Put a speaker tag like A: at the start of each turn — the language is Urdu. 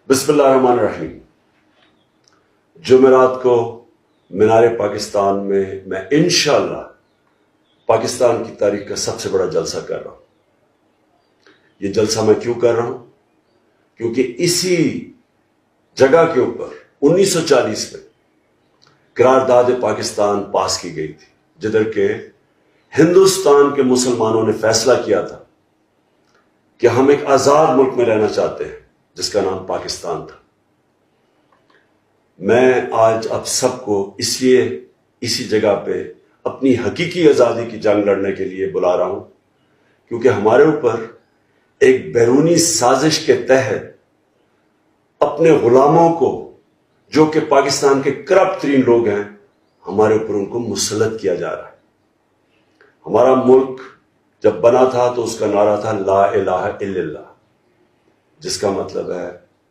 A: بسم اللہ الرحمن الرحیم۔ جمعرات کو مینار پاکستان میں انشاءاللہ پاکستان کی تاریخ کا سب سے بڑا جلسہ کر رہا ہوں۔ یہ جلسہ میں کیوں کر رہا ہوں؟ کیونکہ اسی جگہ کے اوپر 1940 میں قرارداد پاکستان پاس کی گئی تھی، جدھر کہ ہندوستان کے مسلمانوں نے فیصلہ کیا تھا کہ ہم ایک آزاد ملک میں رہنا چاہتے ہیں جس کا نام پاکستان تھا۔ میں آج اب سب کو اس لیے اسی جگہ پہ اپنی حقیقی آزادی کی جنگ لڑنے کے لیے بلا رہا ہوں، کیونکہ ہمارے اوپر ایک بیرونی سازش کے تحت اپنے غلاموں کو، جو کہ پاکستان کے کرپٹ ترین لوگ ہیں، ہمارے اوپر ان کو مسلط کیا جا رہا ہے۔ ہمارا ملک جب بنا تھا تو اس کا نعرہ تھا لا الہ الا اللہ، جس کا مطلب ہے